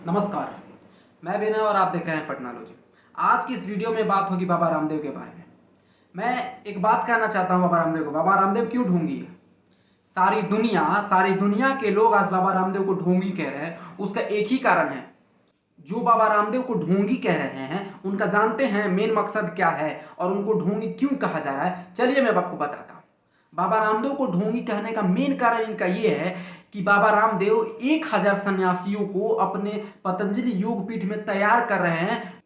नमस्कार, मैं विनय और आप देख रहे हैं पटनालॉजी। आज की इस वीडियो में बात होगी बाबा रामदेव के बारे में। मैं एक बात कहना चाहता हूँ बाबा रामदेव को। बाबा रामदेव क्यों ढोंगी है? सारी दुनिया के लोग आज बाबा रामदेव को ढोंगी कह रहे हैं। उसका एक ही कारण है। जो बाबा रामदेव को ढोंगी कह रहे हैं उनका जानते हैं मेन मकसद क्या है और उनको ढोंगी क्यों कहा जा रहा है। चलिए मैं आपको बताता हूँ। बाबा रामदेव को ढोंगी कहने का मेन कारण इनका ये है कि बाबा रामदेव 1000 सन्यासियों को अपने पतंजलि योग पीठ में तैयार कर रहे हैं,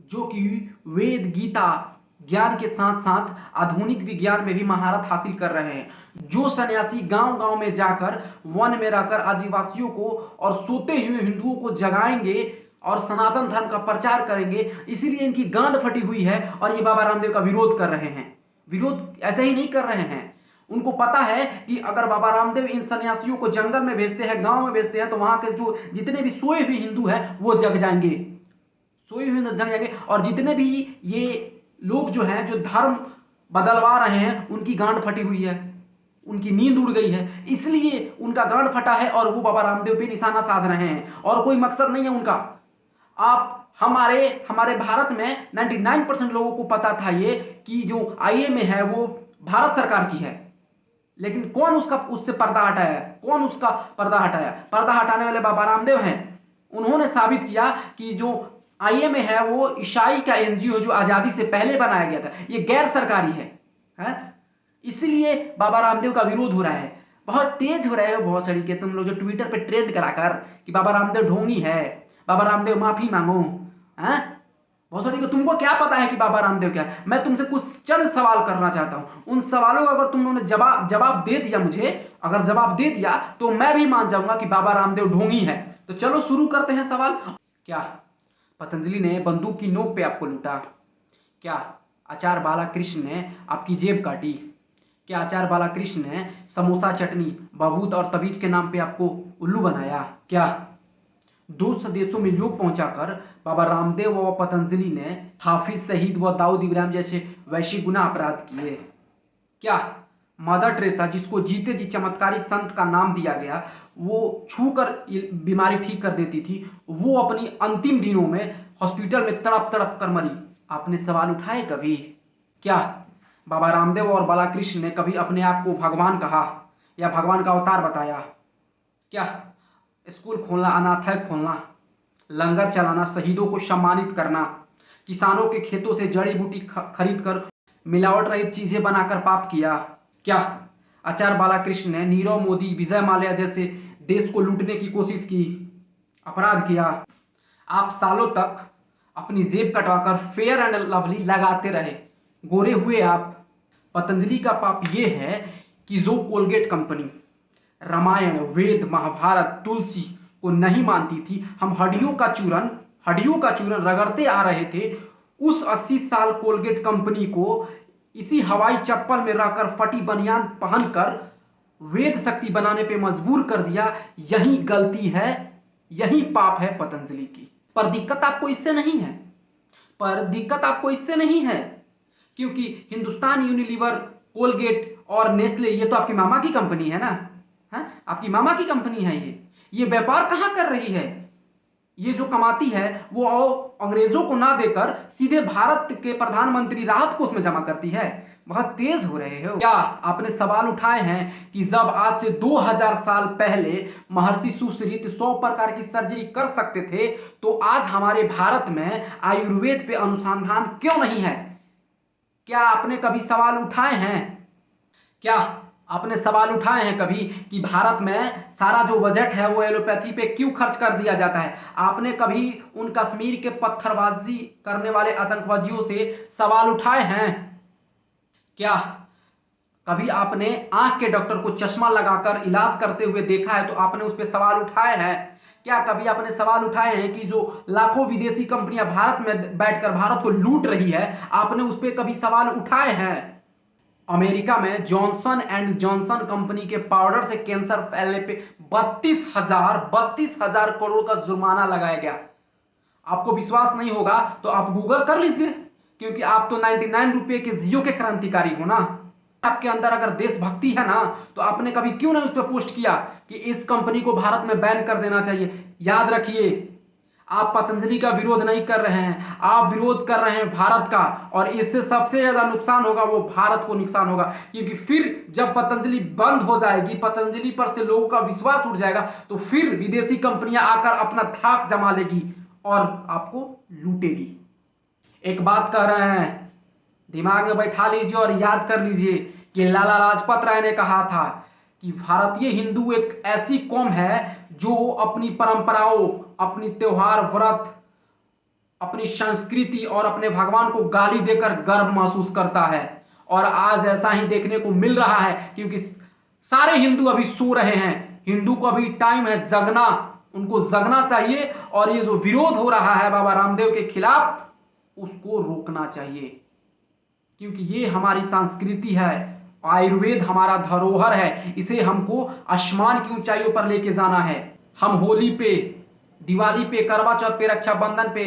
जो कि वेद गीता ज्ञान के साथ साथ आधुनिक विज्ञान में भी महारत हासिल कर रहे हैं। जो सन्यासी गांव गांव में जाकर वन में रहकर आदिवासियों को और सोते हुए हिंदुओं को जगाएंगे और सनातन धर्म का प्रचार करेंगे, इसीलिए इनकी गांड फटी हुई है और ये बाबा रामदेव का विरोध कर रहे हैं। विरोध ऐसे ही नहीं कर रहे हैं। उनको पता है कि अगर बाबा रामदेव इन सन्यासियों को जंगल में भेजते हैं, गांव में भेजते हैं, तो वहां के जो जितने भी सोए हुए हिंदू हैं वो जग जाएंगे। सोए हुए जग जाएंगे और जितने भी ये लोग जो हैं, जो धर्म बदलवा रहे हैं, उनकी गांड फटी हुई है, उनकी नींद उड़ गई है। इसलिए उनका गांड फटा है और वो बाबा रामदेव पे निशाना साध रहे हैं और कोई मकसद नहीं है उनका। आप हमारे हमारे भारत में 99% लोगों को पता था ये कि जो आईएमए है वो भारत सरकार की है, लेकिन कौन उससे पर्दा हटाया? कौन उसका पर्दा हटाया? पर्दा हटाने वाले बाबा रामदेव हैं। उन्होंने साबित किया कि जो आईएमए है वो ईसाई का एनजीओ जो आजादी से पहले बनाया गया था, ये गैर सरकारी है? इसलिए बाबा रामदेव का विरोध हो रहा है। बहुत तेज हो रहे हो बहुत सारी के तुम लोग जो ट्विटर पे ट्रेंड कराकर कि बाबा रामदेव ढोंगी है, बाबा रामदेव माफी मांगो। हैं? बहुत सारी को तुमको क्या पता है कि बाबा रामदेव क्या है? मैं तुमसे कुछ चंद सवाल करना चाहता हूं। उन सवालों का अगर तुमने जवाब दे दिया मुझे, अगर जवाब दे दिया तो मैं भी मान जाऊंगा कि बाबा रामदेव ढोंगी है। तो चलो शुरू करते हैं सवाल। क्या पतंजलि ने बंदूक की नोक पे आपको लूटा? क्या आचार्य बालाकृष्ण ने आपकी जेब काटी? क्या आचार्य बालाकृष्ण ने समोसा चटनी बभूत और तबीज के नाम पे आपको उल्लू बनाया? क्या 200 देशों में योग पहुंचाकर बाबा रामदेव व पतंजलि ने हाफिज सईद व दाऊद इब्राहिम जैसे वैश्विक गुना अपराध किए? क्या मदर टेरेसा, जिसको जीते जी चमत्कारी संत का नाम दिया गया, वो छूकर बीमारी ठीक कर देती थी, वो अपनी अंतिम दिनों में हॉस्पिटल में तड़प तड़प कर मरी? आपने सवाल उठाए कभी? क्या बाबा रामदेव और बालाकृष्ण ने कभी अपने आप को भगवान कहा या भगवान का अवतार बताया? क्या स्कूल खोलना, अनाथालय खोलना, लंगर चलाना, शहीदों को सम्मानित करना, किसानों के खेतों से जड़ी बूटी खरीद कर मिलावट रहित चीजें बनाकर पाप किया? क्या आचार्य बालाकृष्ण ने नीरव मोदी, विजय माल्या जैसे देश को लूटने की कोशिश की, अपराध किया? आप सालों तक अपनी जेब कटवाकर फेयर एंड लवली लगाते रहे, गोरे हुए आप। पतंजलि का पाप यह है कि जो कोलगेट कंपनी रामायण, वेद, महाभारत, तुलसी को नहीं मानती थी, हम हड्डियों का चूरन रगड़ते आ रहे थे, उस 80 साल कोलगेट कंपनी को इसी हवाई चप्पल में रहकर फटी बनियान पहनकर वेद शक्ति बनाने पे मजबूर कर दिया। यही गलती है, यही पाप है पतंजलि की। पर दिक्कत आपको इससे नहीं है, क्योंकि हिंदुस्तान यूनिलीवर, कोलगेट और नेस्ले ये तो आपकी मामा की कंपनी है ना। आपकी मामा की कंपनी है। ये व्यापार कहां कर रही है? ये जो कमाती है वो अंग्रेजों को ना देकर सीधे भारत के प्रधानमंत्री राहत कोष में जमा करती है। बहुत तेज हो रहे हो। क्या आपने सवाल उठाए हैं कि जब आज से 2000 साल पहले महर्षि सुश्रुत 100 प्रकार की सर्जरी कर सकते थे, तो आज हमारे भारत में आयुर्वेद पे अनुसंधान क्यों नहीं है? क्या आपने कभी सवाल उठाए हैं? क्या आपने सवाल उठाए हैं कभी कि भारत में सारा जो बजट है वो एलोपैथी पे क्यों खर्च कर दिया जाता है? आपने कभी उन कश्मीर के पत्थरबाजी करने वाले आतंकवादियों से सवाल उठाए हैं? क्या कभी आपने आंख के डॉक्टर को चश्मा लगाकर इलाज करते हुए देखा है तो आपने उस पर सवाल उठाए हैं? क्या कभी आपने सवाल उठाए हैं कि जो लाखों विदेशी कंपनियां भारत में बैठकर भारत को लूट रही है, आपने उस पर कभी सवाल उठाए हैं? अमेरिका में जॉनसन एंड जॉनसन कंपनी के पाउडर से कैंसर फैलने पे 32,000 करोड़ का जुर्माना लगाया गया। आपको विश्वास नहीं होगा तो आप गूगल कर लीजिए, क्योंकि आप तो 99 रुपए के जियो के क्रांतिकारी हो ना। आपके अंदर अगर देशभक्ति है ना, तो आपने कभी क्यों नहीं उस पर पोस्ट किया कि इस कंपनी को भारत में बैन कर देना चाहिए? याद रखिए, आप पतंजलि का विरोध नहीं कर रहे हैं, आप विरोध कर रहे हैं भारत का, और इससे सबसे ज्यादा नुकसान होगा वो भारत को नुकसान होगा। क्योंकि फिर जब पतंजलि बंद हो जाएगी, पतंजलि पर से लोगों का विश्वास उठ जाएगा, तो फिर विदेशी कंपनियां आकर अपना धाक जमा लेगी और आपको लूटेगी। एक बात कह रहे हैं, दिमाग में बैठा लीजिए और याद कर लीजिए कि लाला लाजपत राय ने कहा था कि भारतीय हिंदू एक ऐसी कौम है जो अपनी परंपराओं, अपनी त्योहार, व्रत, अपनी संस्कृति और अपने भगवान को गाली देकर गर्व महसूस करता है। और आज ऐसा ही देखने को मिल रहा है, क्योंकि सारे हिंदू अभी सो रहे हैं। हिंदू को अभी टाइम है जगना, उनको जगना चाहिए, और ये जो विरोध हो रहा है बाबा रामदेव के खिलाफ, उसको रोकना चाहिए। क्योंकि ये हमारी संस्कृति है, आयुर्वेद हमारा धरोहर है, इसे हमको आसमान की ऊंचाइयों पर लेके जाना है। हम होली पे, दिवाली पे, करवा चौथ पे, रक्षाबंधन पे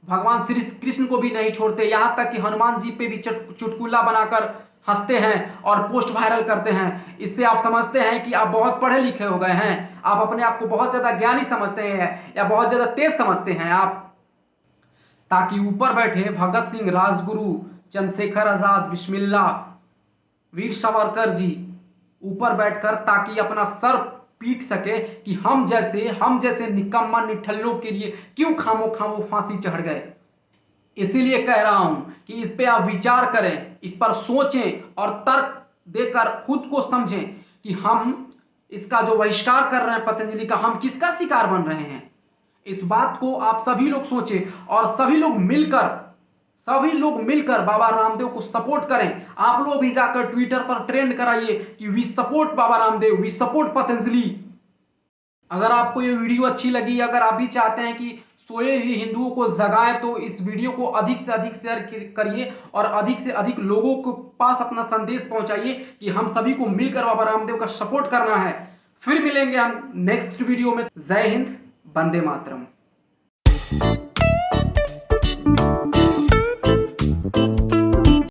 भगवान श्री कृष्ण को भी नहीं छोड़ते, यहां तक कि हनुमान जी पे भी चुटकुला बनाकर हंसते हैं और पोस्ट वायरल करते हैं। इससे आप समझते हैं कि आप बहुत पढ़े लिखे हो गए हैं, आप अपने आप को बहुत ज्यादा ज्ञानी समझते हैं या बहुत ज्यादा तेज समझते हैं आप, ताकि ऊपर बैठे भगत सिंह, राजगुरु, चंद्रशेखर आजाद, बिस्मिल्ला, वीर सावरकर जी ऊपर बैठकर ताकि अपना सर पीट सके कि हम जैसे निकम्मा निठल्लों के लिए क्यों खामो खामो फांसी चढ़ गए। इसीलिए कह रहा हूं कि इस पे आप विचार करें, इस पर सोचें और तर्क देकर खुद को समझें कि हम इसका जो बहिष्कार कर रहे हैं पतंजलि का, हम किसका शिकार बन रहे हैं। इस बात को आप सभी लोग सोचें और सभी लोग मिलकर बाबा रामदेव को सपोर्ट करें। आप लोग भी जाकर ट्विटर पर ट्रेंड कराइए कि we support Baba Ramdev, we support Patanjali. अगर आपको ये वीडियो अच्छी लगी, अगर आप भी चाहते हैं कि सोए हुए हिंदुओं को जगाएं, तो इस वीडियो को अधिक से अधिक शेयर करिए और अधिक से अधिक लोगों के पास अपना संदेश पहुंचाइए कि हम सभी को मिलकर बाबा रामदेव का सपोर्ट करना है। फिर मिलेंगे हम नेक्स्ट वीडियो में। जय हिंद, वंदे मातरम।